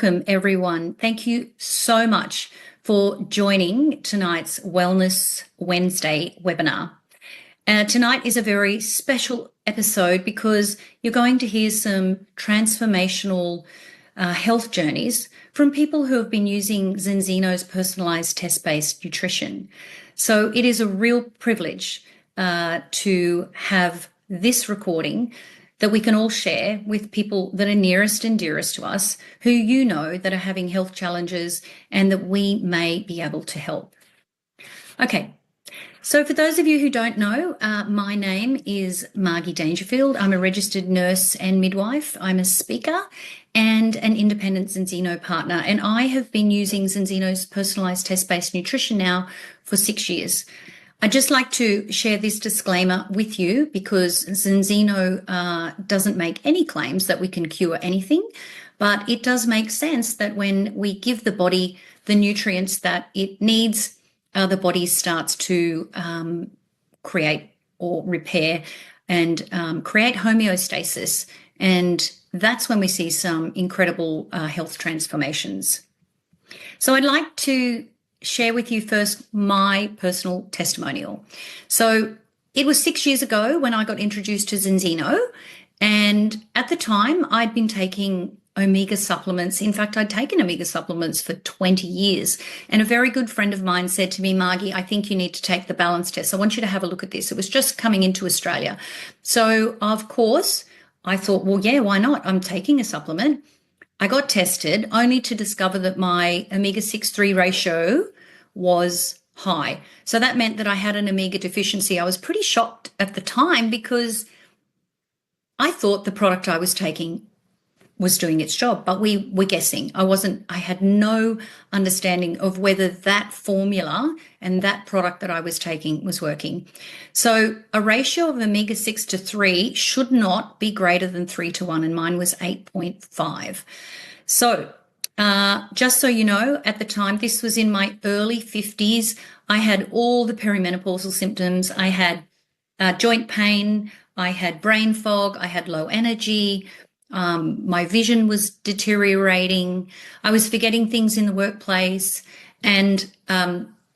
Welcome, everyone. Thank you so much for joining tonight's Wellness Wednesday webinar. Tonight is a very special episode because you're going to hear some transformational health journeys from people who have been using Zinzino's personalized test-based nutrition. So it is a real privilege to have this recording that we can all share with people that are nearest and dearest to us, who you know that are having health challenges and that we may be able to help. Okay, so for those of you who don't know, my name is Margie Dangerfield. I'm a registered nurse and midwife. I'm a speaker and an independent Zinzino partner, and I have been using Zinzino's personalised test-based nutrition now for 6 years. I'd just like to share this disclaimer with you because Zinzino doesn't make any claims that we can cure anything, but it does make sense that when we give the body the nutrients that it needs, the body starts to create or repair and create homeostasis. And that's when we see some incredible health transformations. So I'd like to share with you first my personal testimonial. So it was 6 years ago when I got introduced to Zinzino, and at the time I'd been taking omega supplements. In fact, I'd taken omega supplements for 20 years, and a very good friend of mine said to me, Margie, I think you need to take the balance test. I want you to have a look at this. It was just coming into Australia. So of course I thought, well, yeah, why not? I'm taking a supplement. I got tested only to discover that my omega-6-3 ratio was high. So that meant that I had an omega deficiency. I was pretty shocked at the time because I thought the product I was taking was doing its job, but we were guessing. I had no understanding of whether that formula and that product that I was taking was working. So a ratio of omega-6 to 3 should not be greater than 3 to 1, and mine was 8.5. So just so you know, at the time, this was in my early 50s, I had all the perimenopausal symptoms. I had joint pain, I had brain fog, I had low energy, my vision was deteriorating. I was forgetting things in the workplace. And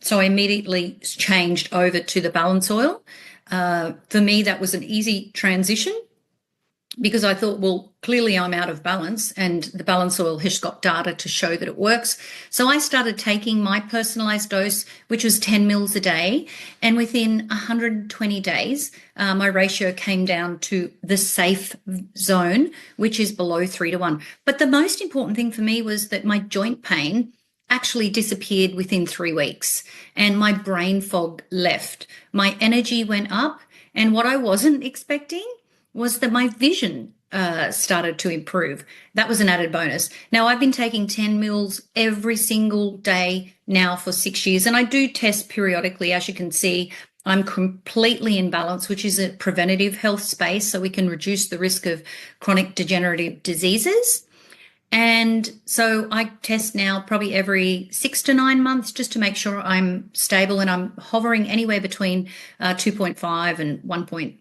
so I immediately changed over to the balance oil. For me, that was an easy transition because I thought, well, clearly I'm out of balance and the balance oil has got data to show that it works. So I started taking my personalized dose, which was 10 mils a day. And within 120 days, my ratio came down to the safe zone, which is below 3 to 1. But the most important thing for me was that my joint pain actually disappeared within 3 weeks and my brain fog left. My energy went up, and what I wasn't expecting was that my vision started to improve. That was an added bonus. Now, I've been taking 10 mils every single day now for 6 years, and I do test periodically. As you can see, I'm completely in balance, which is a preventative health space, so we can reduce the risk of chronic degenerative diseases. And so I test now probably every 6 to 9 months just to make sure I'm stable, and I'm hovering anywhere between 2.5 and 1.5.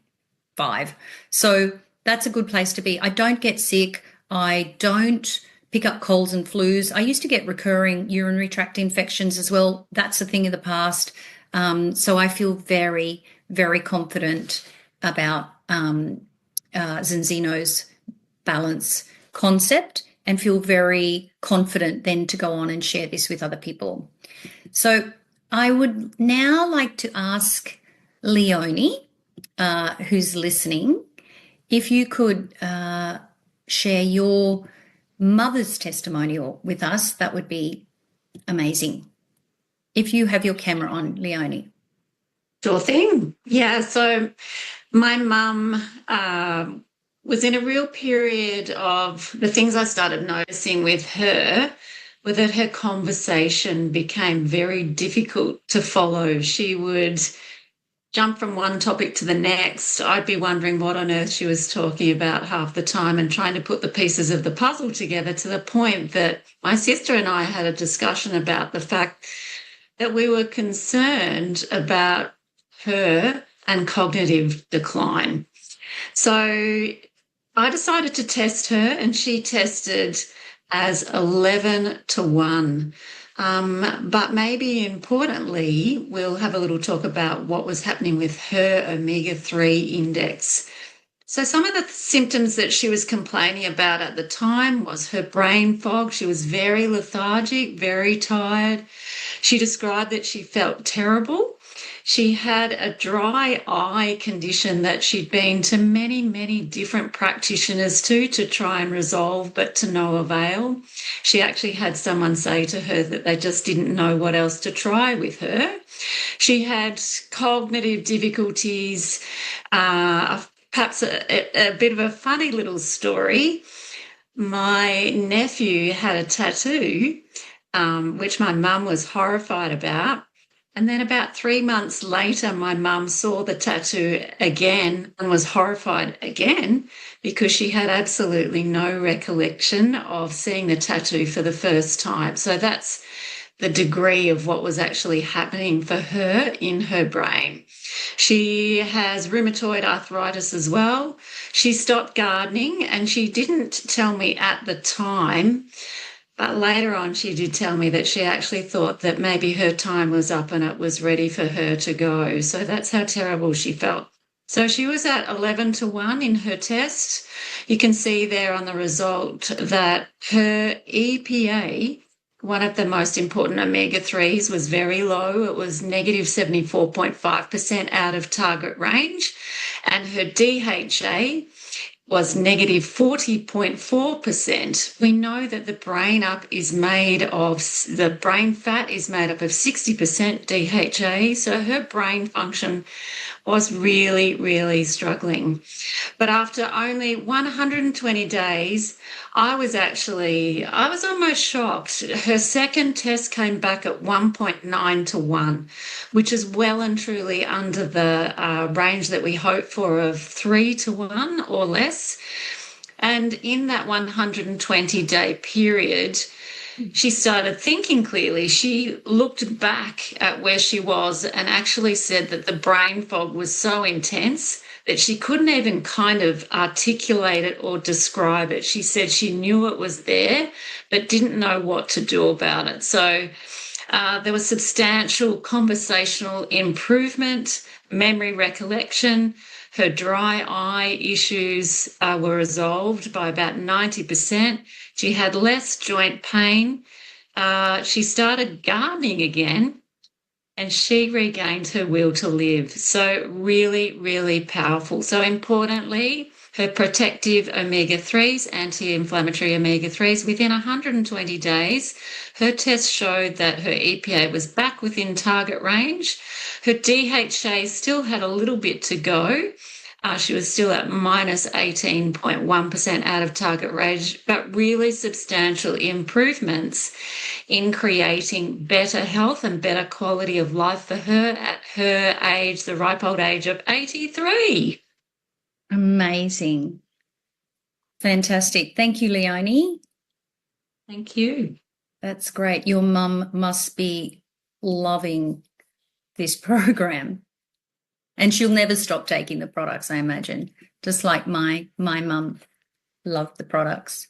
So that's a good place to be. I don't get sick. I don't pick up colds and flus. I used to get recurring urinary tract infections as well. That's a thing of the past. So I feel very, very confident about Zinzino's balance concept and feel very confident then to go on and share this with other people. So I would now like to ask Leonie, who's listening, if you could share your mother's testimonial with us, that would be amazing. If you have your camera on, Leonie. Sure thing. Yeah, so my mum was in a real period of the things I started noticing with her were that her conversation became very difficult to follow. She would jump from one topic to the next. I'd be wondering what on earth she was talking about half the time and trying to put the pieces of the puzzle together, to the point that my sister and I had a discussion about the fact that we were concerned about her and cognitive decline. So I decided to test her, and she tested as 11 to 1. But maybe importantly, we'll have a little talk about what was happening with her omega-3 index. So some of the symptoms that she was complaining about at the time was her brain fog. She was very lethargic, very tired. She described that she felt terrible. She had a dry eye condition that she'd been to many, many different practitioners to try and resolve, but to no avail. She actually had someone say to her that they just didn't know what else to try with her. She had cognitive difficulties, perhaps a bit of a funny little story. My nephew had a tattoo, which my mum was horrified about. And then about 3 months later, my mum saw the tattoo again and was horrified again because she had absolutely no recollection of seeing the tattoo for the first time. So that's the degree of what was actually happening for her in her brain. She has rheumatoid arthritis as well. She stopped gardening, and she didn't tell me at the time, but later on she did tell me that she actually thought that maybe her time was up and it was ready for her to go. So that's how terrible she felt. So she was at 11 to 1 in her test. You can see there on the result that her EPA, one of the most important omega-3s, was very low. It was negative 74.5% out of target range. And her DHA was negative 40.4%. We know that the brain fat is made up of 60% DHA. So her brain function was really, really struggling. But after only 120 days, I was almost shocked. Her second test came back at 1.9 to 1, which is well and truly under the range that we hope for of 3 to 1 or less. And in that 120-day period, she started thinking clearly. She looked back at where she was and actually said that the brain fog was so intense that she couldn't even kind of articulate it or describe it. She said she knew it was there, but didn't know what to do about it. So there was substantial conversational improvement, memory recollection. Her dry eye issues were resolved by about 90%. She had less joint pain. She started gardening again, and she regained her will to live. So really, really powerful. So importantly, her protective omega-3s, anti-inflammatory omega-3s, within 120 days, her test showed that her EPA was back within target range. Her DHA still had a little bit to go. She was still at minus 18.1% out of target range, but really substantial improvements in creating better health and better quality of life for her at her age, the ripe old age of 83. Amazing. Fantastic. Thank you, Leonie. Thank you. That's great. Your mum must be loving this program. And she'll never stop taking the products, I imagine, just like my mum loved the products.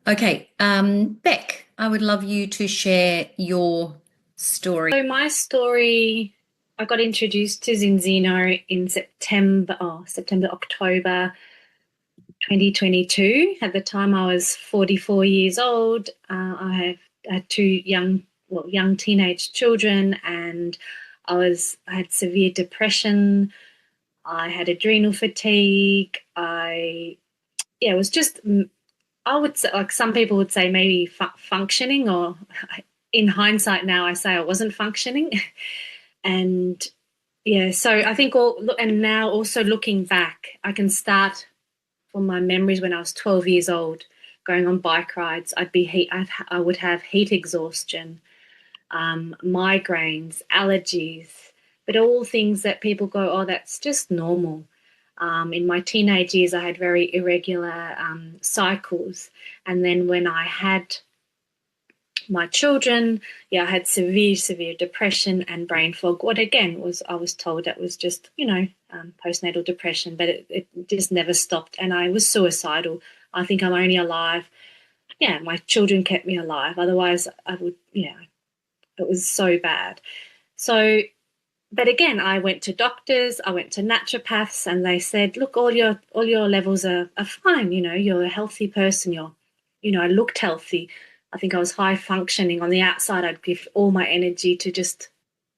Okay, Beck, I would love you to share your story. So my story, I got introduced to Zinzino in October 2022. At the time, I was 44 years old. I had two young teenage children, and I had severe depression. I had adrenal fatigue. It was just, I would say, like some people would say, maybe functioning, or in hindsight now, I say I wasn't functioning. And so I think and now also looking back, I can start from my memories when I was 12 years old, going on bike rides. I would have heat exhaustion, migraines, allergies, but all things that people go, oh, that's just normal. In my teenage years, I had very irregular cycles. And then when I had my children, I had severe depression and brain fog. What again I was told that was just, postnatal depression, but it just never stopped. And I was suicidal. I think I'm only alive, my children kept me alive. Otherwise, I would, it was so bad. So, but again, I went to doctors, I went to naturopaths, and they said, look, all your levels are fine. You're a healthy person. I looked healthy. I think I was high functioning. On the outside, I'd give all my energy to just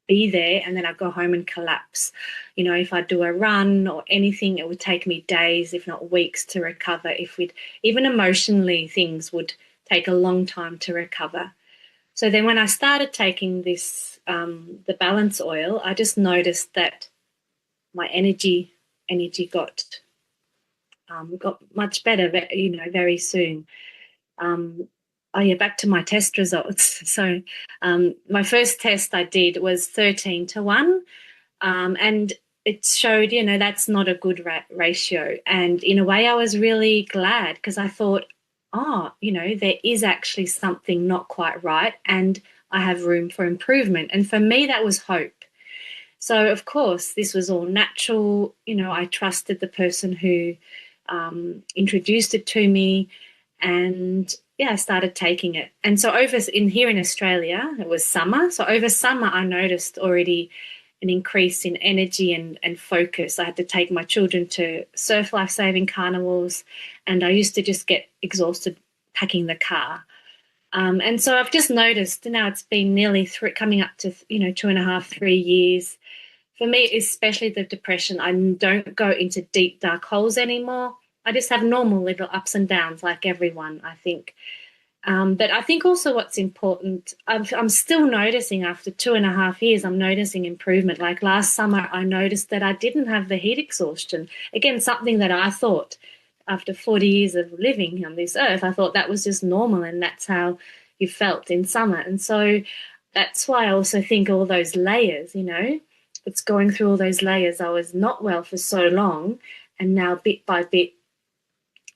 be there, and then I'd go home and collapse. If I'd do a run or anything, it would take me days, if not weeks, to recover. Even emotionally, things would take a long time to recover. So then when I started taking this, the balance oil, I just noticed that my energy got much better, very soon. Back to my test results. So my first test I did was 13-1, and it showed, that's not a good ratio. And in a way, I was really glad, because I thought, there is actually something not quite right, and I have room for improvement. And for me, that was hope. So, of course, this was all natural. I trusted the person who introduced it to me, and I started taking it. And so here in Australia, it was summer. So over summer, I noticed already an increase in energy and focus. I had to take my children to surf life-saving carnivals, and I used to just get exhausted packing the car. And so I've just noticed now it's been nearly coming up to 2.5, 3 years. For me, especially the depression, I don't go into deep, dark holes anymore. I just have normal little ups and downs like everyone, I think. But I think also what's important, I'm still noticing after 2.5 years, I'm noticing improvement. Like last summer, I noticed that I didn't have the heat exhaustion. Again, something that I thought after 40 years of living on this earth, I thought that was just normal, and that's how you felt in summer. And so that's why I also think all those layers, it's going through all those layers. I was not well for so long, and now bit by bit,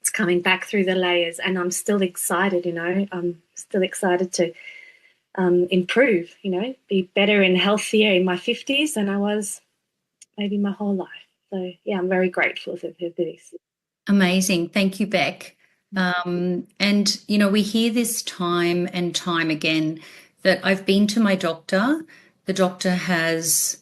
it's coming back through the layers, and I'm still excited, I'm still excited to improve, be better and healthier in my 50s than I was maybe my whole life. So, I'm very grateful for this. Amazing. Thank you, Beck. And, we hear this time and time again that I've been to my doctor. The doctor has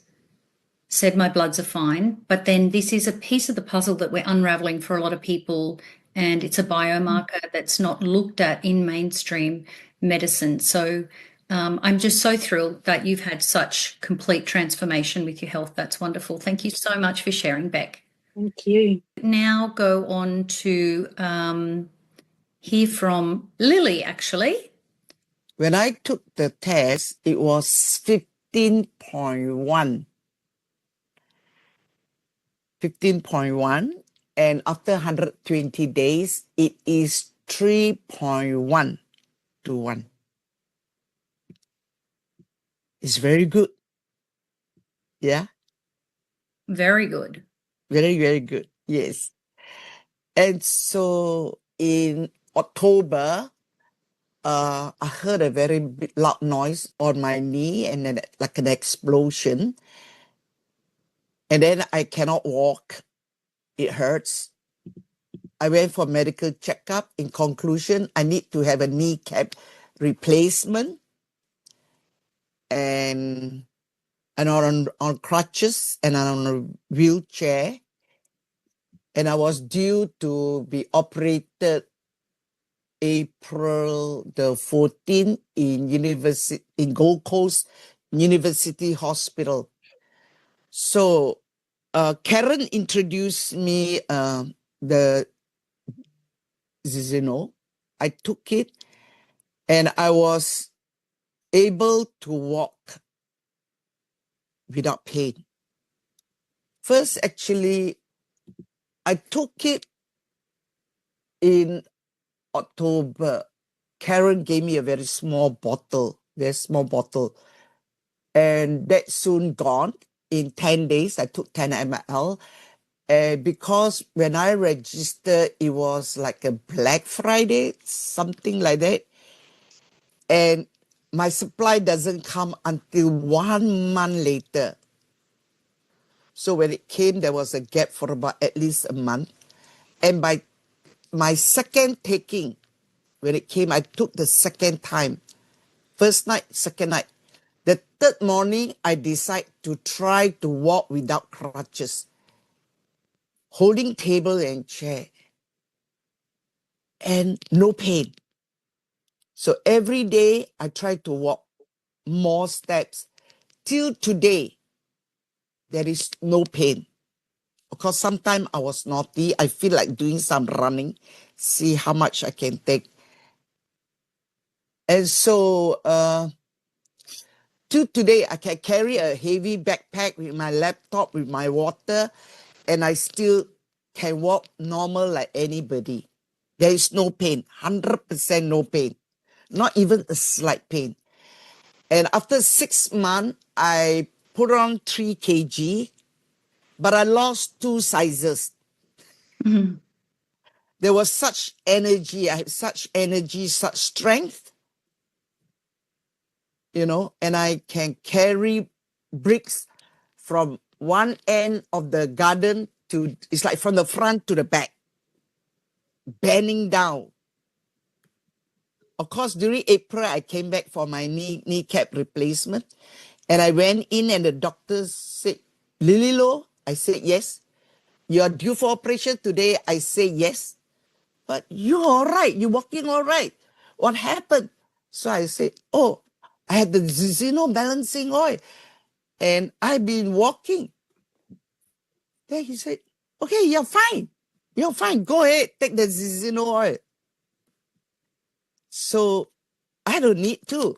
said my bloods are fine, but then this is a piece of the puzzle that we're unraveling for a lot of people, and it's a biomarker that's not looked at in mainstream medicine. So I'm just so thrilled that you've had such complete transformation with your health. That's wonderful. Thank you so much for sharing, Beck. Thank you. Now go on to hear from Lily, actually. When I took the test, it was 15.1. 15.1, and after 120 days, it is 3.1 to 1. It's very good. Yeah? Very good. Very, very good. Yes. And so in October, I heard a very big, loud noise on my knee, and then like an explosion. And then I cannot walk. It hurts. I went for medical checkup. In conclusion, I need to have a kneecap replacement, and on crutches, and on a wheelchair. And I was due to be operated April the 14th in Gold Coast University Hospital. So Karen introduced me the Zinzino. I took it, and I was able to walk without pain. First, actually, I took it in October. Karen gave me a very small bottle, and that's soon gone. In 10 days, I took 10 ml. Because when I registered, it was like a Black Friday, something like that. And my supply doesn't come until 1 month later. So when it came, there was a gap for about at least a month. And by my second taking, when it came, I took the second time. First night, second night. The third morning, I decided to try to walk without crutches, holding table and chair, and no pain. So every day, I try to walk more steps. Till today, there is no pain. Of course, sometimes I was naughty. I feel like doing some running, see how much I can take. And so, till today, I can carry a heavy backpack with my laptop, with my water, and I still can walk normal like anybody. There is no pain, 100% no pain, not even a slight pain. And after 6 months, I put on 3 kg, but I lost 2 sizes. There was such energy, I had such energy, such strength, you know, and I can carry bricks from one end of the garden to, it's like from the front to the back, bending down. Of course, during April, I came back for my kneecap replacement, and I went in and the doctor said, Lily Low? I said, yes. You're due for operation today? I say, yes. But you're all right. You're walking all right. What happened? So I said, oh, I had the Zinzino balancing oil and I've been walking. Then he said, okay, you're fine. You're fine. Go ahead. Take the Zinzino oil. So I don't need to.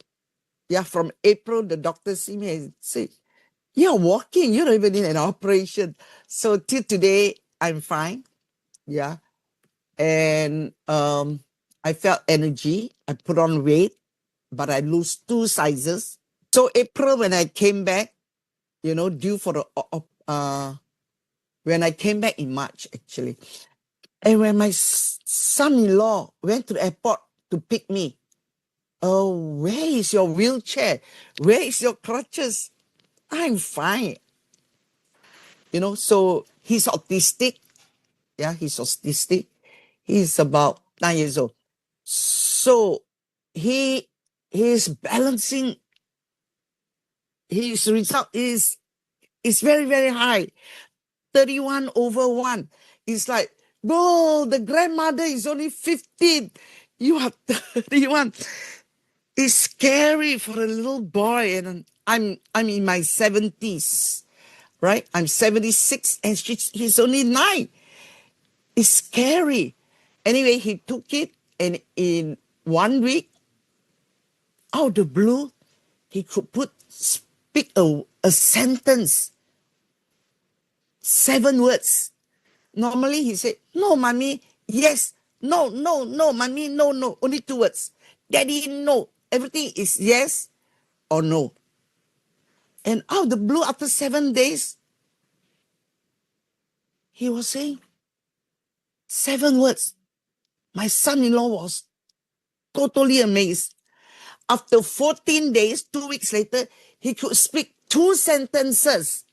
Yeah, from April, the doctor see me and say, you're walking. You don't even need an operation. So till today, I'm fine. Yeah. And I felt energy. I put on weight, but I lose 2 sizes. So April, when I came back, you know, due for the, when I came back in March, actually, and when my son-in-law went to the airport to pick me, oh, where is your wheelchair? Where is your crutches? I'm fine. You know, so he's autistic. Yeah, he's autistic. He's about 9 years old. So his balancing, his result is very, very high. 31/1. It's like, bro, the grandmother is only 15. You are 31. It's scary for a little boy. And I'm in my 70s, right? I'm 76 and he's only 9. It's scary. Anyway, he took it, and in 1 week, out of the blue, he could speak a sentence, 7 words. Normally, he said, no, mommy, yes, no, no, no, mommy, no, no, only 2 words. Daddy, no. Everything is yes or no. And out of the blue, after 7 days, he was saying 7 words. My son-in-law was totally amazed. After 14 days, 2 weeks later, he could speak 2 sentences.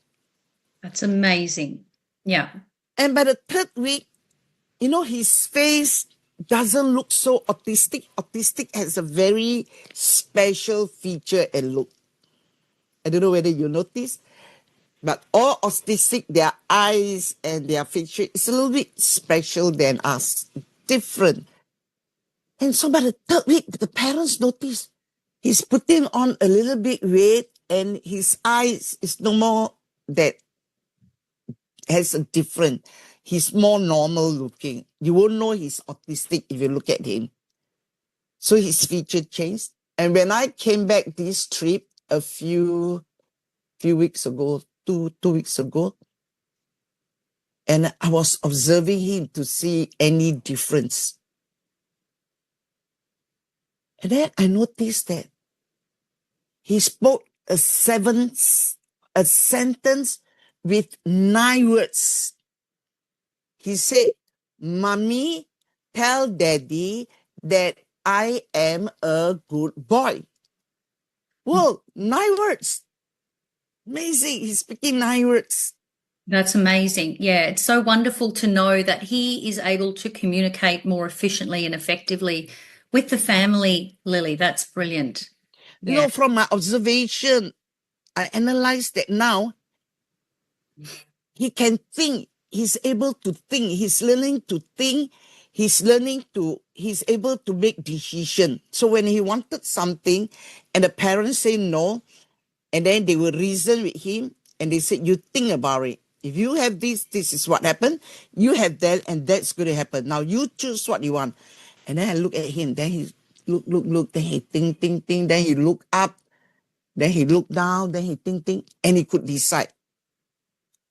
That's amazing. Yeah. And by the 3rd week, you know, his face doesn't look so autistic. Autistic has a very special feature and look. I don't know whether you notice, but all autistic, their eyes and their feature is a little bit special than us, different. And so by the 3rd week, the parents noticed he's putting on a little bit weight and his eyes is no more that has a different. He's more normal looking. You won't know he's autistic if you look at him. So his feature changed. And when I came back this trip a few weeks ago, two weeks ago, and I was observing him to see any difference. And then I noticed that he spoke a sentence with 9 words. He said, Mommy, tell Daddy that I am a good boy. Whoa, 9 words. Amazing. He's speaking 9 words. That's amazing. Yeah, it's so wonderful to know that he is able to communicate more efficiently and effectively with the family, Lily. That's brilliant. You know, from my observation, I analyzed that now he can think. He's able to think. He's learning to think. He's able to make decision. So when he wanted something and the parents say no, and then they will reason with him and they said, you think about it. If you have this, this is what happened. You have that, and that's going to happen. Now you choose what you want. And then I look at him. Then he look. Then he think. Then he look up. Then he look down. Then he think. And he could decide.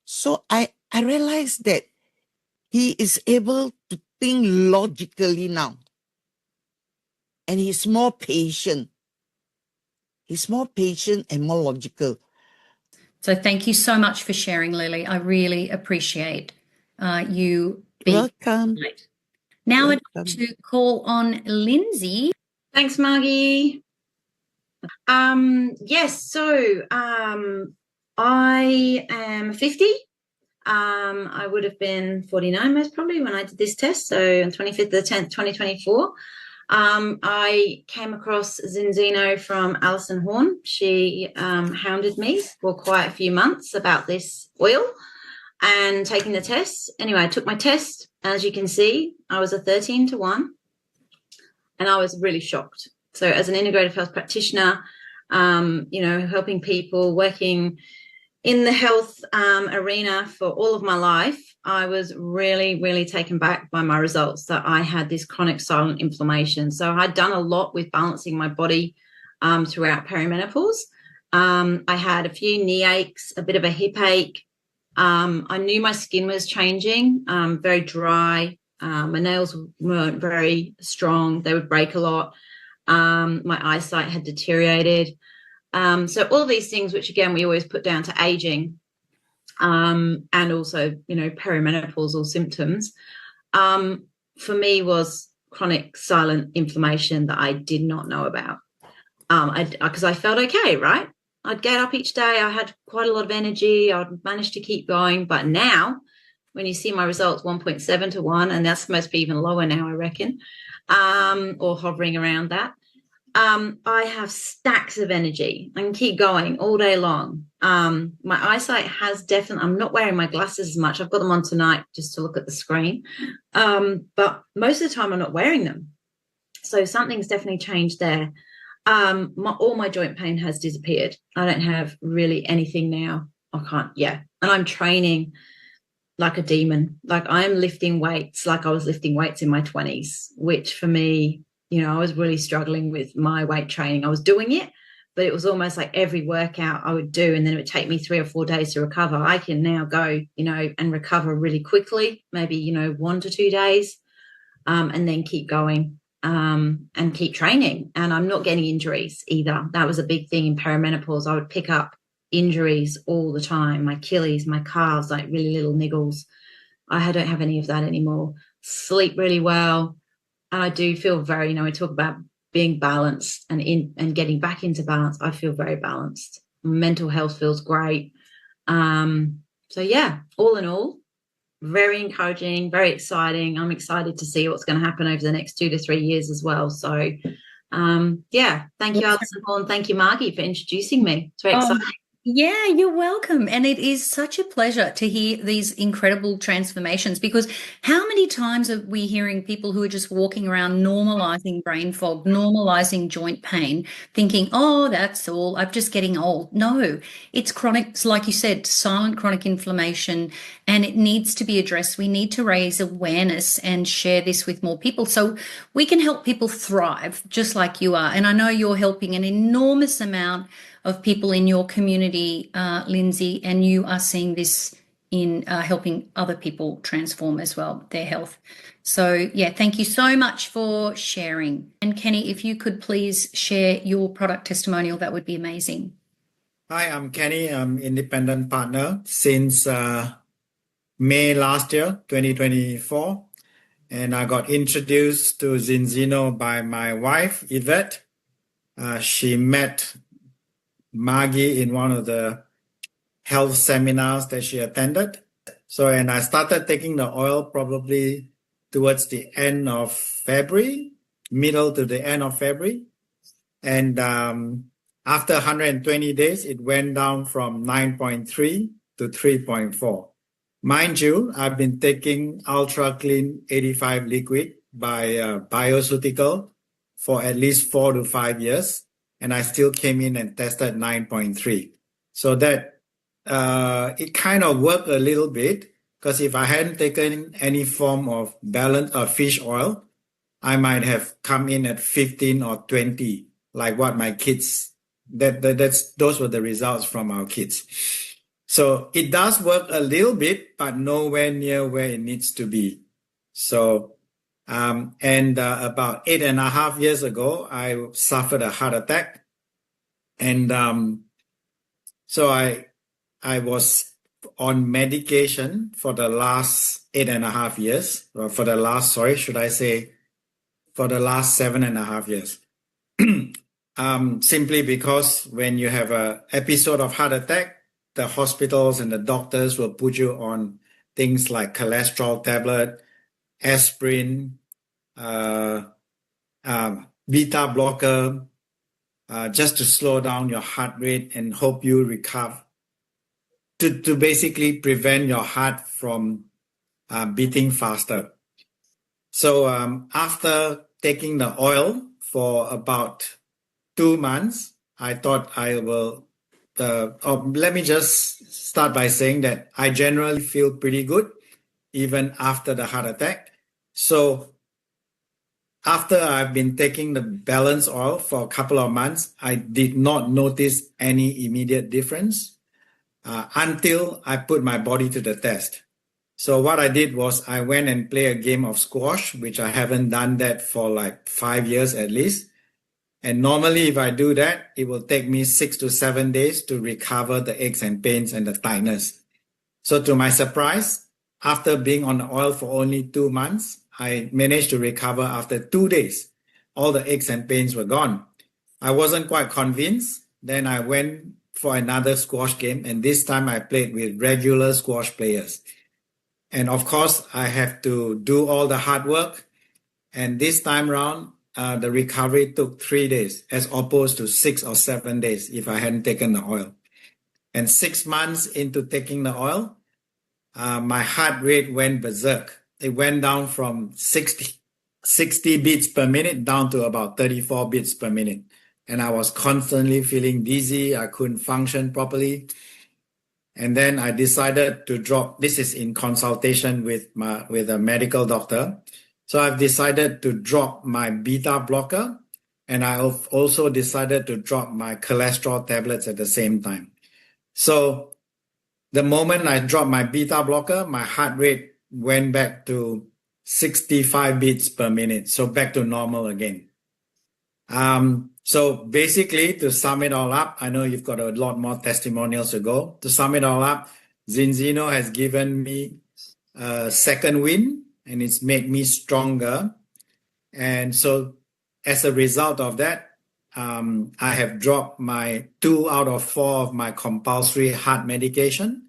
So I realized that he is able to think logically now. And he's more patient. He's more patient and more logical. So thank you so much for sharing, Lily. I really appreciate you being Welcome. tonight. Now I'd like to call on Lindsay. Thanks, Margie. Yes, so I am 50. I would have been 49 most probably when I did this test. So on 25th of the 10th, 2024. I came across Zinzino from Alison Horn. She hounded me for quite a few months about this oil and taking the test. Anyway, I took my test. As you can see, I was a 13-1, and I was really shocked. So as an integrative health practitioner, helping people, working in the health arena for all of my life, I was really, really taken back by my results that I had this chronic silent inflammation. So I'd done a lot with balancing my body throughout perimenopause. I had a few knee aches, a bit of a hip ache. I knew my skin was changing, very dry. My nails weren't very strong. They would break a lot. My eyesight had deteriorated. So all these things, which again, we always put down to aging, and also, perimenopausal symptoms, for me was chronic silent inflammation that I did not know about. Because I felt okay, right? I'd get up each day. I had quite a lot of energy. I'd managed to keep going. But now, when you see my results, 1.7-1, and that's supposed to be even lower now, I reckon, or hovering around that. I have stacks of energy. I can keep going all day long. My eyesight has definitely, I'm not wearing my glasses as much. I've got them on tonight just to look at the screen. But most of the time I'm not wearing them. So something's definitely changed there. All my joint pain has disappeared. I don't have really anything now. And I'm training like a demon. Like I'm lifting weights like I was lifting weights in my 20s, which for me, I was really struggling with my weight training. I was doing it, but it was almost like every workout I would do, and then it would take me 3 or 4 days to recover. I can now go, and recover really quickly, maybe, 1 to 2 days, and then keep going and keep training. And I'm not getting injuries either. That was a big thing in perimenopause. I would pick up injuries all the time, my Achilles, my calves, like really little niggles. I don't have any of that anymore. Sleep really well. And I do feel very, we talk about being balanced and getting back into balance. I feel very balanced. Mental health feels great. So yeah, all in all, very encouraging, very exciting. I'm excited to see what's going to happen over the next 2 to 3 years as well. So thank you, Alison Horn. Thank you, Margie, for introducing me. It's very exciting. Yeah, you're welcome. And it is such a pleasure to hear these incredible transformations, because how many times are we hearing people who are just walking around normalizing brain fog, normalizing joint pain, thinking, oh, that's all, I'm just getting old. No, it's chronic, it's like you said, silent chronic inflammation, and it needs to be addressed. We need to raise awareness and share this with more people so we can help people thrive just like you are. And I know you're helping an enormous amount of people in your community, Lindsay, and you are seeing this in helping other people transform as well, their health. So, yeah, thank you so much for sharing. And Kenny, if you could please share your product testimonial, that would be amazing. Hi, I'm Kenny. I'm independent partner since May last year, 2024. And I got introduced to Zinzino by my wife, Yvette. She met Margie in one of the health seminars that she attended. And I started taking the oil probably towards the end of February middle to the end of February. And after 120 days, it went down from 9.3 to 3.4. Mind you, I've been taking Ultra Clean 85 liquid by Bioceutical for at least 4 to 5 years, and I still came in and tested 9.3. So that it kind of worked a little bit, because if I hadn't taken any form of balance or fish oil, I might have come in at 15 or 20, like what my kids, those were the results from our kids. So it does work a little bit, but nowhere near where it needs to be. So, about 8.5 years ago, I suffered a heart attack. And so I was on medication for the last 8.5 years, or for the last 7.5 years. Simply because when you have an episode of heart attack, the hospitals and the doctors will put you on things like cholesterol tablet, aspirin, beta blocker, just to slow down your heart rate and hope you recover, to basically prevent your heart from beating faster. So after taking the oil for about 2 months, I thought I will, let me just start by saying that I generally feel pretty good even after the heart attack. So after I've been taking the balance oil for a couple of months, I did not notice any immediate difference until I put my body to the test. So what I did was I went and played a game of squash, which I haven't done that for like 5 years at least. And normally if I do that, it will take me 6 to 7 days to recover the aches and pains and the tightness. So to my surprise, after being on the oil for only 2 months, I managed to recover after 2 days. All the aches and pains were gone. I wasn't quite convinced. Then I went for another squash game, and this time I played with regular squash players. And of course, I have to do all the hard work. And this time round, the recovery took 3 days as opposed to 6 or 7 days if I hadn't taken the oil. And 6 months into taking the oil, my heart rate went berserk. It went down from 60 beats per minute down to about 34 beats per minute. And I was constantly feeling dizzy. I couldn't function properly. And then I decided to drop. This is in consultation with a medical doctor. So I've decided to drop my beta blocker, and I've also decided to drop my cholesterol tablets at the same time. So the moment I dropped my beta blocker, my heart rate went back to 65 beats per minute. So back to normal again. So basically, to sum it all up, I know you've got a lot more testimonials to go. To sum it all up, Zinzino has given me a second win, and it's made me stronger. And so as a result of that, I have dropped my 2 out of 4 of my compulsory heart medication.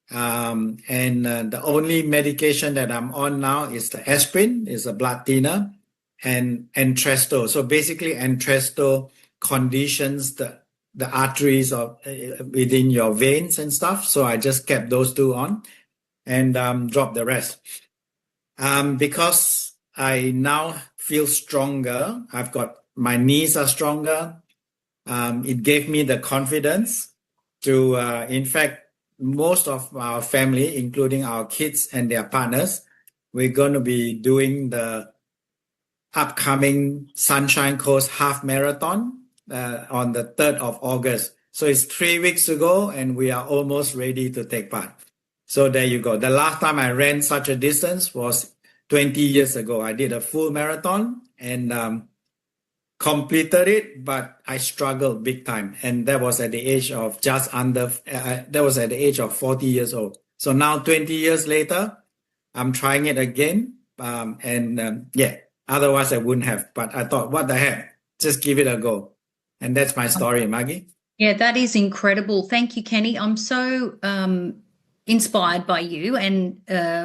The only medication that I'm on now is the aspirin, is a blood thinner, and Entresto. So basically, Entresto conditions the arteries within your veins and stuff. So I just kept those 2 on and dropped the rest. Because I now feel stronger, my knees are stronger. It gave me the confidence to, in fact, most of our family, including our kids and their partners, we're going to be doing the upcoming Sunshine Coast Half Marathon on the 3rd of August. So it's 3 weeks to go, and we are almost ready to take part. So there you go. The last time I ran such a distance was 20 years ago. I did a full marathon and completed it, but I struggled big time. And that was at the age of that was at the age of 40 years old. So now 20 years later, I'm trying it again. Otherwise I wouldn't have. But I thought, what the heck? Just give it a go. And that's my story, Margie. Yeah, that is incredible. Thank you, Kenny. I'm so inspired by you and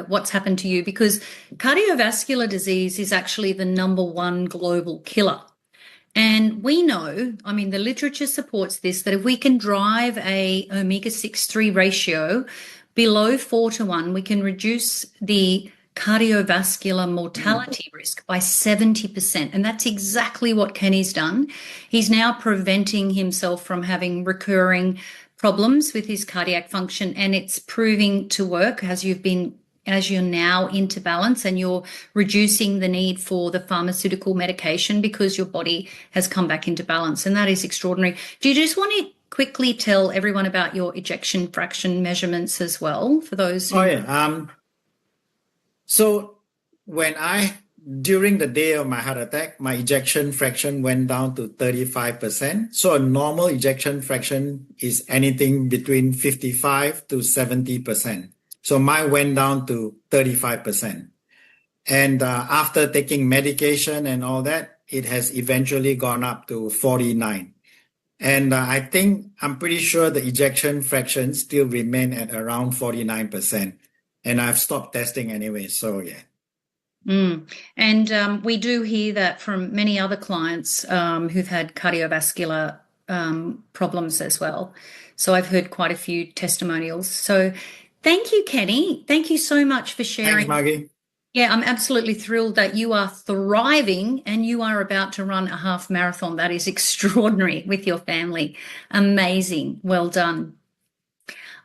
what's happened to you, because cardiovascular disease is actually the #1 global killer. And we know, I mean, the literature supports this, that if we can drive a omega-6-3 ratio below 4:1, we can reduce the cardiovascular mortality risk by 70%. And that's exactly what Kenny's done. He's now preventing himself from having recurring problems with his cardiac function, and it's proving to work as you're now into balance and you're reducing the need for the pharmaceutical medication because your body has come back into balance. And that is extraordinary. Do you just want to quickly tell everyone about your ejection fraction measurements as well for those who... Oh, yeah. So during the day of my heart attack, my ejection fraction went down to 35%. So a normal ejection fraction is anything between 55 to 70%. So mine went down to 35%. And after taking medication and all that, it has eventually gone up to 49. And I'm pretty sure the ejection fraction still remain at around 49%. And I've stopped testing anyway, so yeah. And we do hear that from many other clients who've had cardiovascular problems as well. So I've heard quite a few testimonials. So thank you, Kenny. Thank you so much for sharing. Thanks, Margie. Yeah, I'm absolutely thrilled that you are thriving and you are about to run a half marathon. That is extraordinary with your family. Amazing. Well done.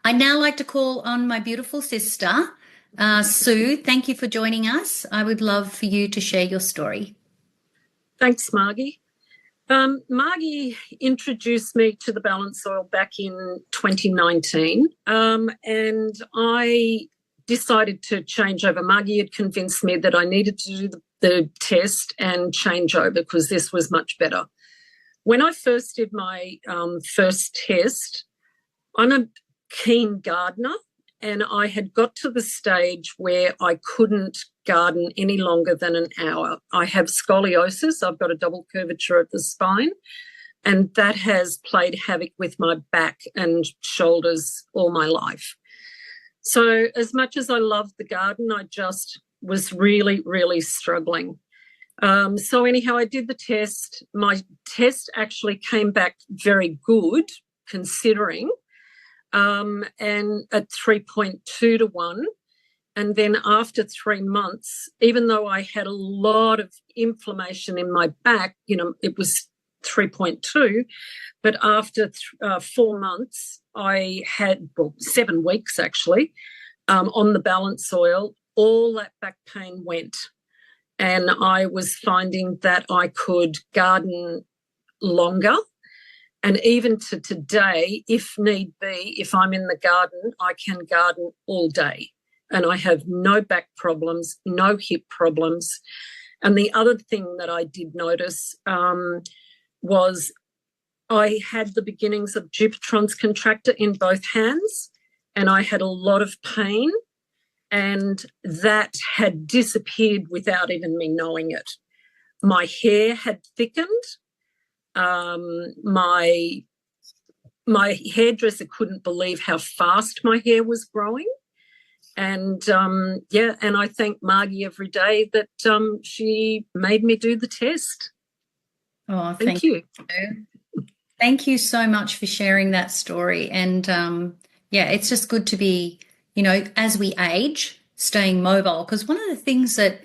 I'd now like to call on my beautiful sister, Sue. Thank you for joining us. I would love for you to share your story. Thanks, Margie. Margie introduced me to the balance oil back in 2019, and I decided to change over. Margie had convinced me that I needed to do the test and change over because this was much better. When I first did my first test, I'm a keen gardener, and I had got to the stage where I couldn't garden any longer than an hour. I have scoliosis. I've got a double curvature of the spine, and that has played havoc with my back and shoulders all my life. So as much as I loved the garden, I just was really, really struggling. So anyhow, I did the test. My test actually came back very good considering, and at 3.2 to 1. And then after 3 months, even though I had a lot of inflammation in my back, it was 3.2, but after 4 months, I had 7 weeks actually on the balance oil, all that back pain went. And I was finding that I could garden longer. And even to today, if need be, if I'm in the garden, I can garden all day. And I have no back problems, no hip problems. And the other thing that I did notice was I had the beginnings of Dupuytren's contractor in both hands, and I had a lot of pain, and that had disappeared without even me knowing it. My hair had thickened. My hairdresser couldn't believe how fast my hair was growing. And, and I thank Margie every day that she made me do the test. Oh, thank you. Thank you so much for sharing that story. And, it's just good to be, as we age, staying mobile. Because one of the things that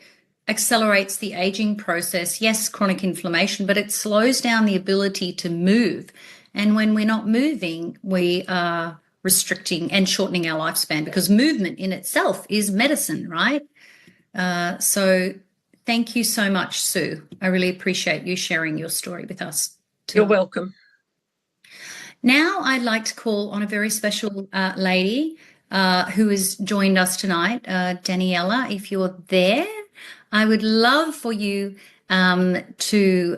accelerates the aging process, yes, chronic inflammation, but it slows down the ability to move. And when we're not moving, we are restricting and shortening our lifespan, because movement in itself is medicine, right? So thank you so much, Sue. I really appreciate you sharing your story with us tonight. You're welcome. Now I'd like to call on a very special lady who has joined us tonight, Daniela. If you're there, I would love for you to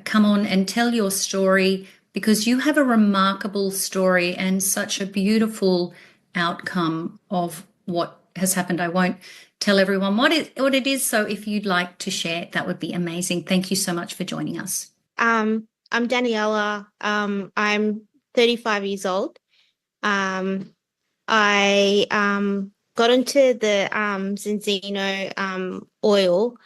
come on and tell your story, because you have a remarkable story and such a beautiful outcome of what has happened. I won't tell everyone what it is, so if you'd like to share, that would be amazing. Thank you so much for joining us. I'm Daniela. I'm 35 years old. I got into the Zinzino oil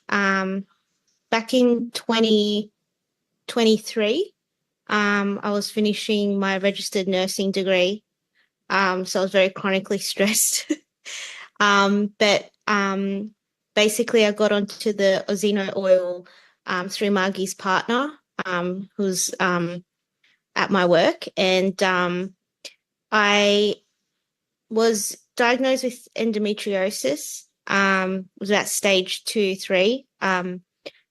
back in 2023. I was finishing my registered nursing degree, so I was very chronically stressed. But basically, I got onto the Zinzino oil through Margie's partner, who's at my work, and I was diagnosed with endometriosis. Was at stage 2-3.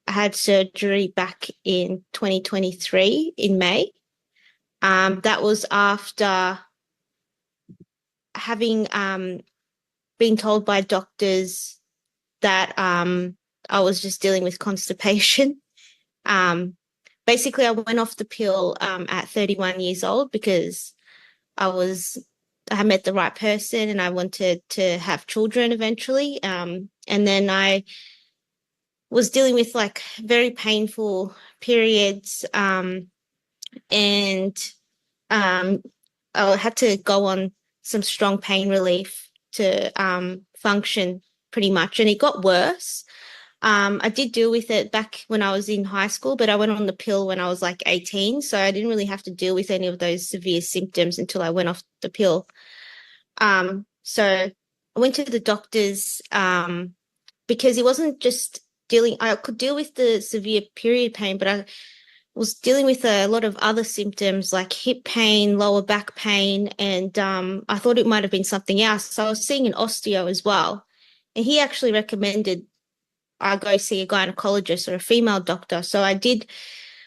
I had surgery back in 2023 in May. That was after having been told by doctors that I was just dealing with constipation. Basically, I went off the pill at 31 years old because I had met the right person and I wanted to have children eventually. And then I was dealing with like very painful periods, and I had to go on some strong pain relief to function pretty much. And it got worse. I did deal with it back when I was in high school, but I went on the pill when I was like 18. So I didn't really have to deal with any of those severe symptoms until I went off the pill. So I went to the doctors because it wasn't just I could deal with the severe period pain, but I was dealing with a lot of other symptoms like hip pain, lower back pain, and I thought it might have been something else. So I was seeing an osteo as well. And he actually recommended I go see a gynecologist or a female doctor. So I did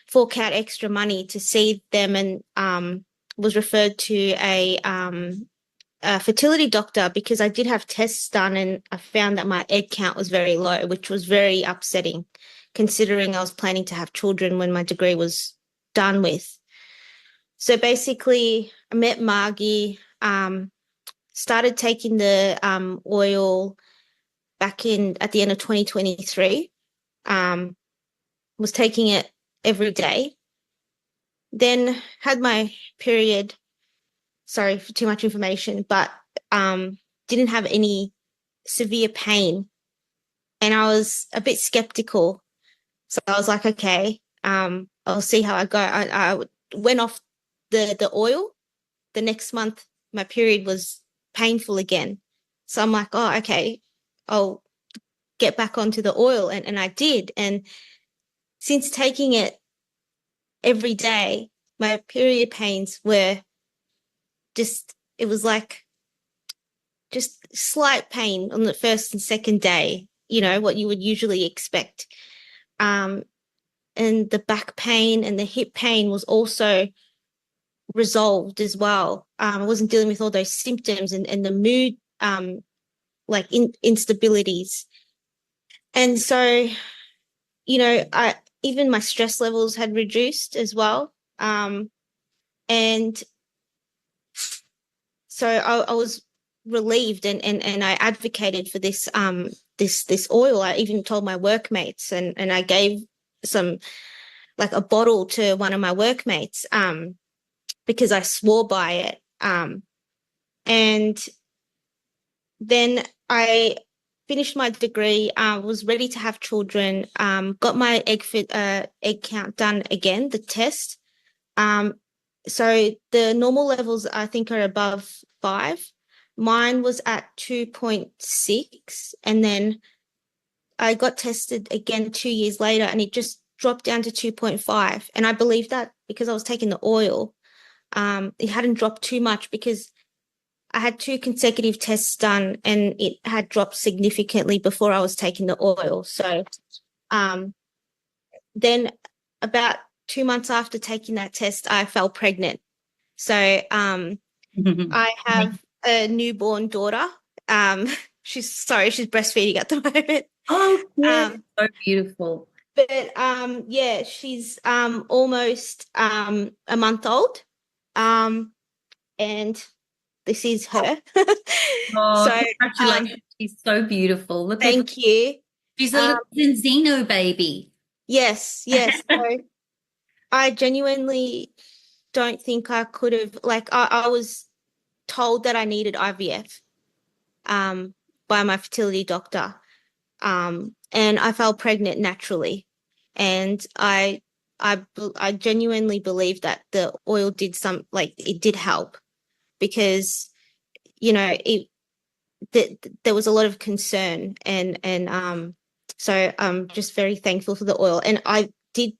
fork out extra money to see them and was referred to a fertility doctor because I did have tests done and I found that my egg count was very low, which was very upsetting considering I was planning to have children when my degree was done with. So basically I met Margie, started taking the oil back at the end of 2023, was taking it every day, then had my period. Sorry for too much information, but didn't have any severe pain. And I was a bit skeptical. So I was like, okay, I'll see how I go. I went off the oil. The next month, my period was painful again. So I'm like, oh, okay, I'll get back onto the oil. And I did. And since taking it every day, my period pains were it was like just slight pain on the first and second day, what you would usually expect. And the back pain and the hip pain was also resolved as well. I wasn't dealing with all those symptoms and the mood, instabilities. And so, even my stress levels had reduced as well. And so I was relieved and I advocated for this this oil. I even told my workmates and I gave some like a bottle to one of my workmates because I swore by it. And then I finished my degree, was ready to have children, got my egg count done again, the test. So the normal levels I think are above 5. Mine was at 2.6, and then I got tested again 2 years later and it just dropped down to 2.5. And I believe that because I was taking the oil, it hadn't dropped too much because I had 2 consecutive tests done and it had dropped significantly before I was taking the oil. So then about 2 months after taking that test, I fell pregnant. So I have a newborn daughter. She's breastfeeding at the moment. Oh, yeah. So beautiful. But she's almost a month old. And this is her. Oh, congratulations. She's so beautiful. Thank you. She's a little Zinzino baby. Yes. So I genuinely don't think I could have, I was told that I needed IVF by my fertility doctor, and I fell pregnant naturally. And I genuinely believe that the oil did it did help, because, you know, there was a lot of concern, and so I'm just very thankful for the oil. And I did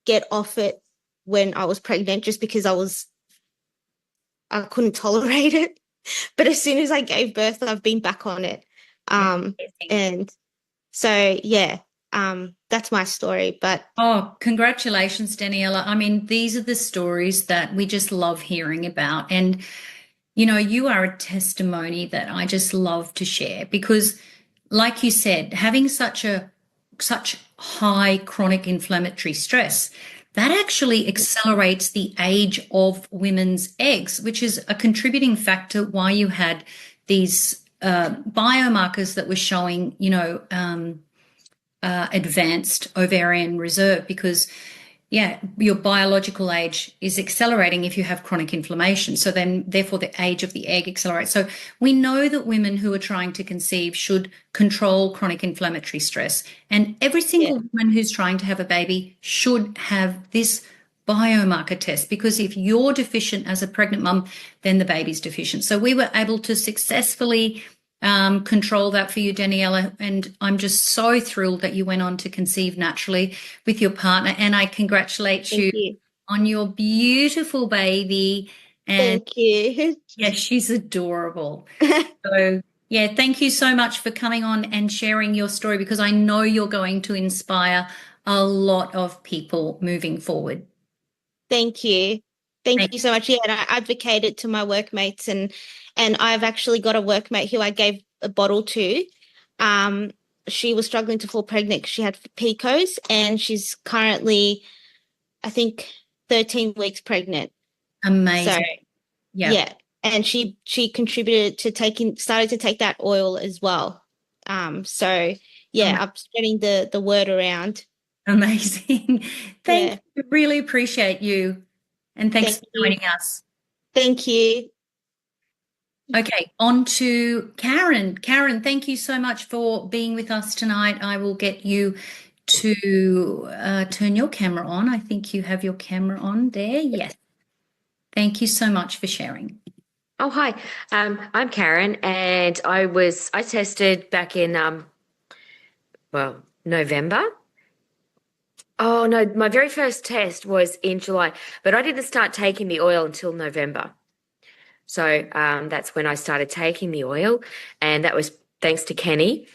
get off it when I was pregnant, just because I couldn't tolerate it. But as soon as I gave birth, I've been back on it. And so, yeah, that's my story. But oh, congratulations, Daniela. I mean, these are the stories that we just love hearing about. And, you know, you are a testimony that I just love to share, because, like you said, having such high chronic inflammatory stress, that actually accelerates the age of women's eggs, which is a contributing factor why you had these biomarkers that were showing, you know, advanced ovarian reserve, because, yeah, your biological age is accelerating if you have chronic inflammation. So then, therefore, the age of the egg accelerates. So we know that women who are trying to conceive should control chronic inflammatory stress. And every single woman who's trying to have a baby should have this biomarker test, because if you're deficient as a pregnant mum, then the baby's deficient. So we were able to successfully control that for you, Daniela, and I'm just so thrilled that you went on to conceive naturally with your partner, and I congratulate you on your beautiful baby. And thank you. yeah, she's adorable. So yeah, thank you so much for coming on and sharing your story, because I know you're going to inspire a lot of people moving forward. Thank you. Thank you so much. Yeah, and I advocated to my workmates, and I've actually got a workmate who I gave a bottle to. She was struggling to fall pregnant because she had PCOS, and she's currently, I think, 13 weeks pregnant. Amazing. So, yeah. And she contributed to started to take that oil as well. So yeah, I'm spreading the word around. Amazing. Thank you. Really appreciate you. And thanks for joining us. Thank you. Okay, on to Karen. Karen, thank you so much for being with us tonight. I will get you to turn your camera on. I think you have your camera on there. Yes. Thank you so much for sharing. Oh, hi. I'm Karen, and I tested back in November. Oh no, my very first test was in July, but I didn't start taking the oil until November. So that's when I started taking the oil, and that was thanks to Kenny.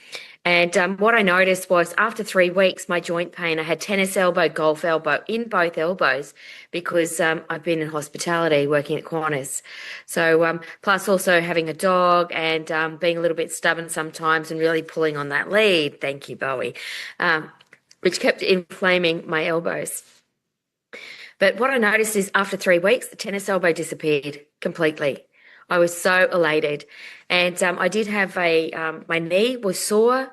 And what I noticed was, after 3 weeks, my joint pain, I had tennis elbow, golf elbow in both elbows, because I've been in hospitality working at Qantas. So plus also having a dog and being a little bit stubborn sometimes and really pulling on that lead, thank you, Bowie, which kept inflaming my elbows. But what I noticed is, after 3 weeks, the tennis elbow disappeared completely. I was so elated. And I did have my knee was sore,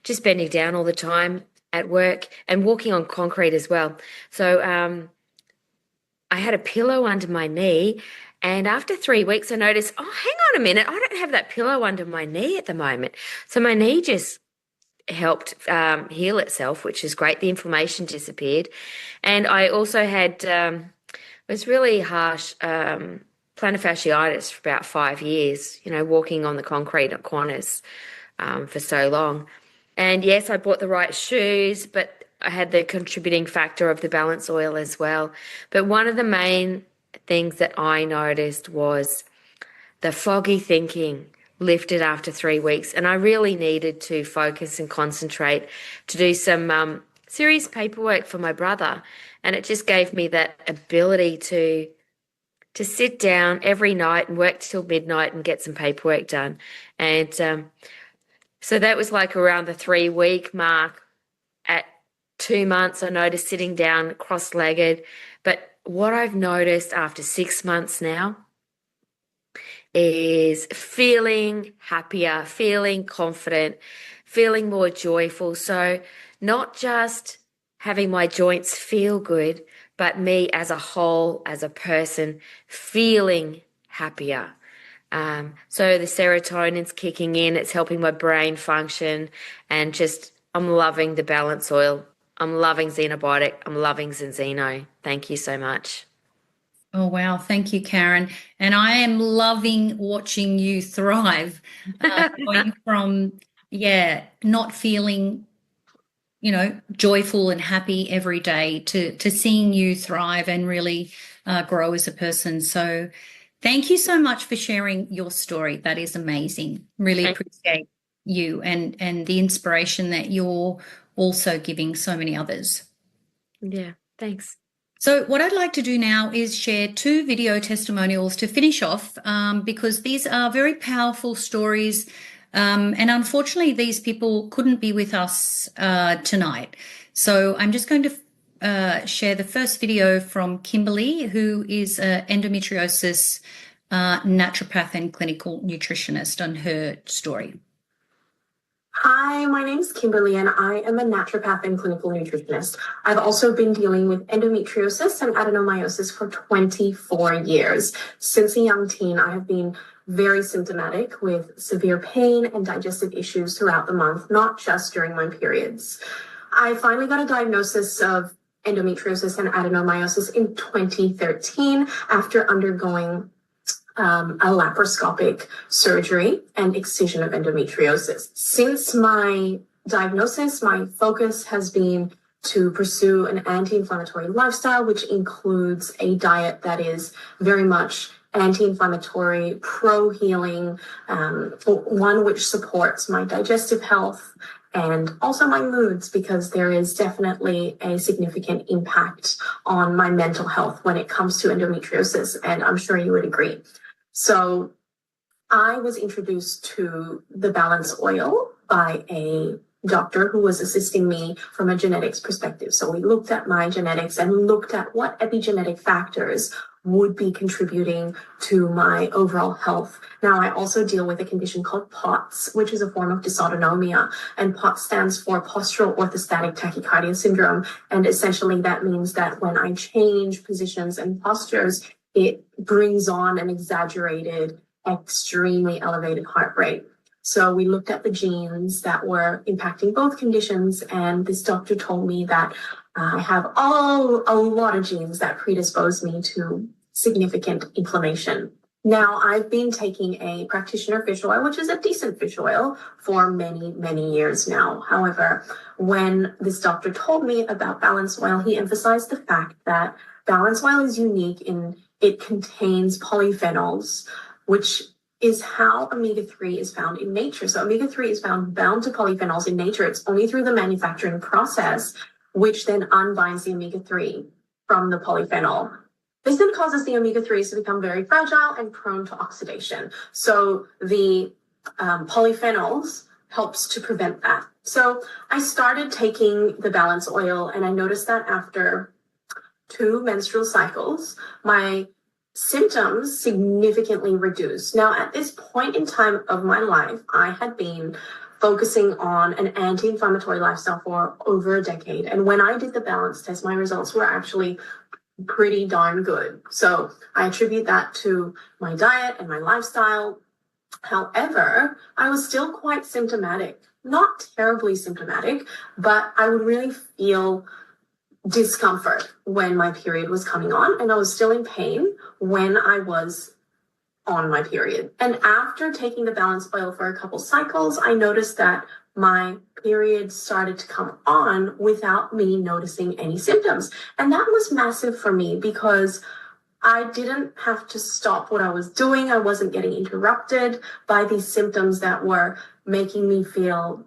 just bending down all the time at work and walking on concrete as well. So I had a pillow under my knee. And after 3 weeks, I noticed, oh, hang on a minute, I don't have that pillow under my knee at the moment. So my knee just helped heal itself, which is great. The inflammation disappeared. And I also had, it was really harsh, plantar fasciitis for about 5 years, walking on the concrete at Qantas for so long. And yes, I bought the right shoes, but I had the contributing factor of the balance oil as well. But one of the main things that I noticed was the foggy thinking lifted after 3 weeks, and I really needed to focus and concentrate to do some serious paperwork for my brother, and it just gave me that ability to sit down every night and work till midnight and get some paperwork done. And so that was like around the 3 week mark. At 2 months, I noticed sitting down cross-legged. But what I've noticed after 6 months now is feeling happier, feeling confident, feeling more joyful. So not just having my joints feel good, but me as a whole, as a person, feeling happier. So the serotonin's kicking in, it's helping my brain function, and just I'm loving the balance oil. I'm loving Xenobiotic. I'm loving Zinzino. Thank you so much. Oh, wow. Thank you, Karen. And I am loving watching you thrive, going from, not feeling, joyful and happy every day to seeing you thrive and really grow as a person. So thank you so much for sharing your story. That is amazing. Really appreciate you and the inspiration that you're also giving so many others. Yeah, thanks. So what I'd like to do now is share 2 video testimonials to finish off, because these are very powerful stories. And unfortunately, these people couldn't be with us tonight. So I'm just going to share the first video from Kimberly, who is an endometriosis naturopath and clinical nutritionist, on her story. Hi, my name is Kimberly and I am a naturopath and clinical nutritionist. I've also been dealing with endometriosis and adenomyosis for 24 years. Since a young teen, I have been very symptomatic with severe pain and digestive issues throughout the month, not just during my periods. I finally got a diagnosis of endometriosis and adenomyosis in 2013 after undergoing a laparoscopic surgery and excision of endometriosis. Since my diagnosis, my focus has been to pursue an anti-inflammatory lifestyle, which includes a diet that is very much anti-inflammatory, pro-healing, one which supports my digestive health and also my moods, because there is definitely a significant impact on my mental health when it comes to endometriosis, and I'm sure you would agree. So I was introduced to the Balance oil by a doctor who was assisting me from a genetics perspective. So we looked at my genetics and looked at what epigenetic factors would be contributing to my overall health. Now, I also deal with a condition called POTS, which is a form of dysautonomia, and POTS stands for postural orthostatic tachycardia syndrome. And essentially that means that when I change positions and postures, it brings on an exaggerated, extremely elevated heart rate. So we looked at the genes that were impacting both conditions, and this doctor told me that I have a lot of genes that predispose me to significant inflammation. Now, I've been taking a practitioner fish oil, which is a decent fish oil, for many, many years now. However, when this doctor told me about Balance oil, he emphasized the fact that Balance oil is unique in it contains polyphenols, which is how omega-3 is found in nature. So omega-3 is found bound to polyphenols in nature. It's only through the manufacturing process, which then unbinds the omega-3 from the polyphenol. This then causes the omega-3s to become very fragile and prone to oxidation. So the polyphenols helps to prevent that. So I started taking the Balance oil, and I noticed that after 2 menstrual cycles, my symptoms significantly reduced. Now, at this point in time of my life, I had been focusing on an anti-inflammatory lifestyle for over a decade. And when I did the Balance test, my results were actually pretty darn good. So I attribute that to my diet and my lifestyle. However, I was still quite symptomatic, not terribly symptomatic, but I would really feel discomfort when my period was coming on, and I was still in pain when I was on my period. And after taking the Balance oil for a couple cycles, I noticed that my period started to come on without me noticing any symptoms. And that was massive for me because I didn't have to stop what I was doing. I wasn't getting interrupted by these symptoms that were making me feel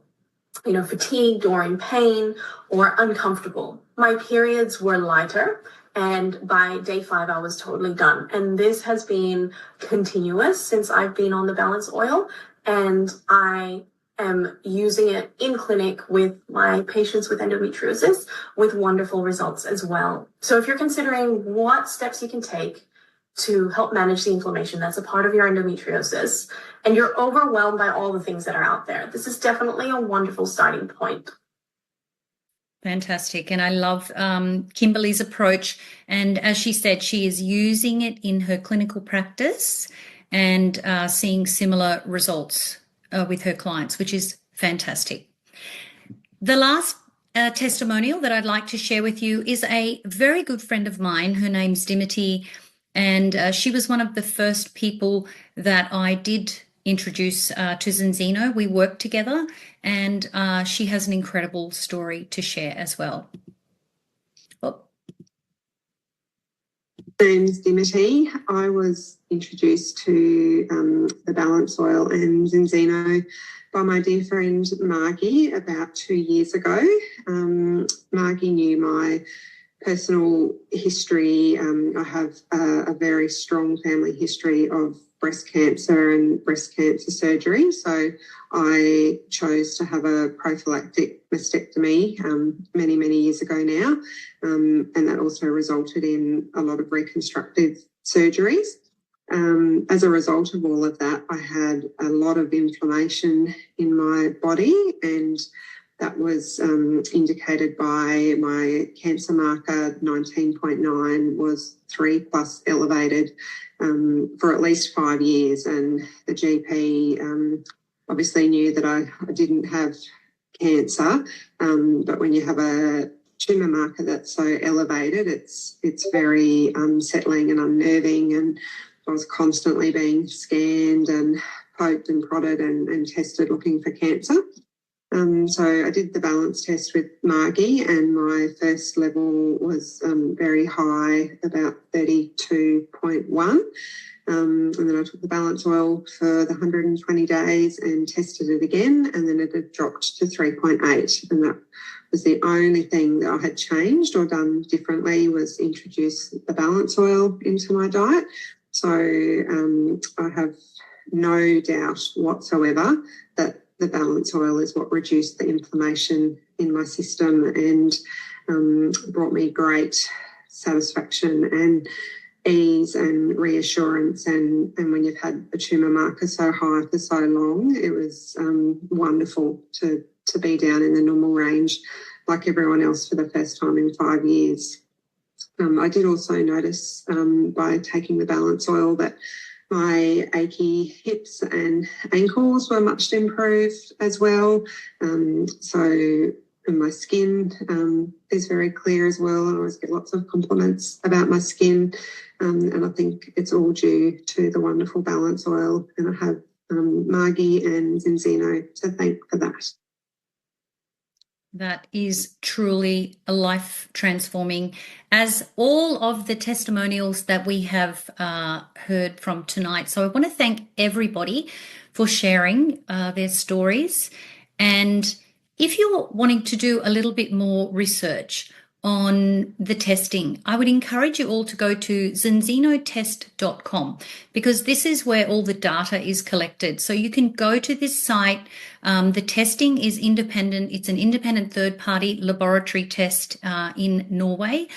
fatigued or in pain or uncomfortable. My periods were lighter, and by day 5, I was totally done. And this has been continuous since I've been on the Balance oil, and I am using it in clinic with my patients with endometriosis with wonderful results as well. So if you're considering what steps you can take to help manage the inflammation that's a part of your endometriosis, and you're overwhelmed by all the things that are out there, this is definitely a wonderful starting point. Fantastic. And I love Kimberly's approach. And as she said, she is using it in her clinical practice and seeing similar results with her clients, which is fantastic. The last testimonial that I'd like to share with you is a very good friend of mine. Her name's Dimity, and she was one of the first people that I did introduce to Zinzino. We worked together, and she has an incredible story to share as well. Oh. My name's Dimity. I was introduced to the Balance Oil and Zinzino by my dear friend Margie about 2 years ago. Margie knew my personal history. I have a very strong family history of breast cancer and breast cancer surgery. So I chose to have a prophylactic mastectomy many, many years ago now. And that also resulted in a lot of reconstructive surgeries. As a result of all of that, I had a lot of inflammation in my body, and that was indicated by my cancer marker 19.9 was 3+ elevated for at least 5 years. And the GP obviously knew that I didn't have cancer, but when you have a tumour marker that's so elevated, it's very unsettling and unnerving. And I was constantly being scanned and poked and prodded and tested looking for cancer. So I did the balance test with Margie, and my first level was very high, about 32.1. And then I took the balance oil for the 120 days and tested it again, and then it had dropped to 3.8. And that was the only thing that I had changed or done differently, was introduce the balance oil into my diet. So I have no doubt whatsoever that the balance oil is what reduced the inflammation in my system and brought me great satisfaction and ease and reassurance. And when you've had a tumour marker so high for so long, it was wonderful to be down in the normal range like everyone else for the first time in 5 years. I did also notice by taking the balance oil that my achy hips and ankles were much improved as well. And my skin is very clear as well. I always get lots of compliments about my skin. And I think it's all due to the wonderful balance oil. And I have Margie and Zinzino to thank for that. That is truly a life transforming, as all of the testimonials that we have heard from tonight. So I want to thank everybody for sharing their stories. And if you're wanting to do a little bit more research on the testing, I would encourage you all to go to zinzinotest.com, because this is where all the data is collected. So you can go to this site. The testing is independent. It's an independent third-party laboratory test in Norway.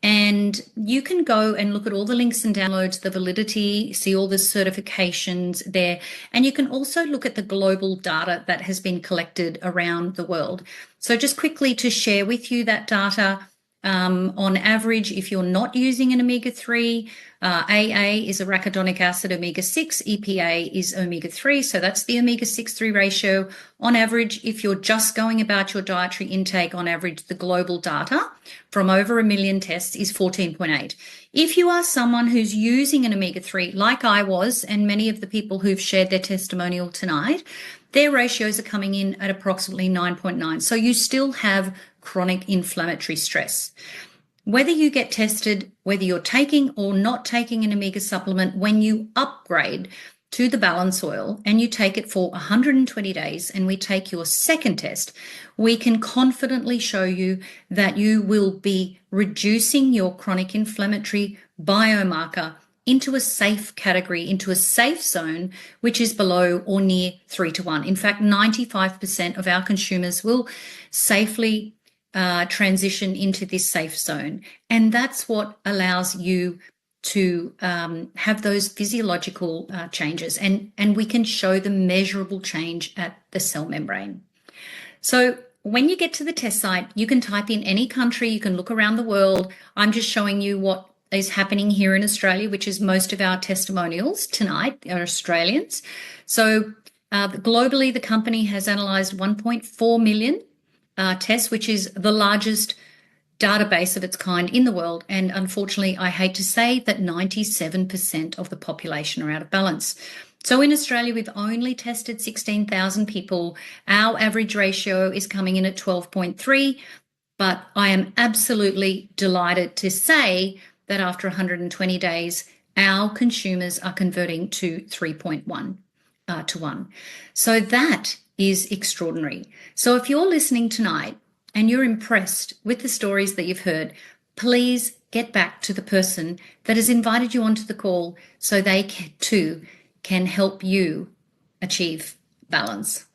And you can go and look at all the links and downloads, the validity, see all the certifications there. And you can also look at the global data that has been collected around the world. So just quickly to share with you that data, on average, if you're not using an omega-3, AA is arachidonic acid, omega-6, EPA is omega-3. So that's the omega-6-3 ratio. On average, if you're just going about your dietary intake, on average, the global data from over 1 million tests is 14.8. If you are someone who's using an omega-3, like I was, and many of the people who've shared their testimonial tonight, their ratios are coming in at approximately 9.9. So you still have chronic inflammatory stress. Whether you get tested, whether you're taking or not taking an omega supplement, when you upgrade to the balance oil and you take it for 120 days and we take your second test, we can confidently show you that you will be reducing your chronic inflammatory biomarker into a safe category, into a safe zone, which is below or near 3:1. In fact, 95% of our consumers will safely transition into this safe zone. And that's what allows you to have those physiological changes. And we can show the measurable change at the cell membrane. So when you get to the test site, you can type in any country, you can look around the world. I'm just showing you what is happening here in Australia, which is most of our testimonials tonight are Australians. So globally, the company has analysed 1.4 million tests, which is the largest database of its kind in the world. And unfortunately, I hate to say that 97% of the population are out of balance. So in Australia, we've only tested 16,000 people. Our average ratio is coming in at 12.3, but I am absolutely delighted to say that after 120 days, our consumers are converting to 3.1 to 1. So that is extraordinary. So if you're listening tonight and you're impressed with the stories that you've heard, please get back to the person that has invited you onto the call so they too can help you achieve balance.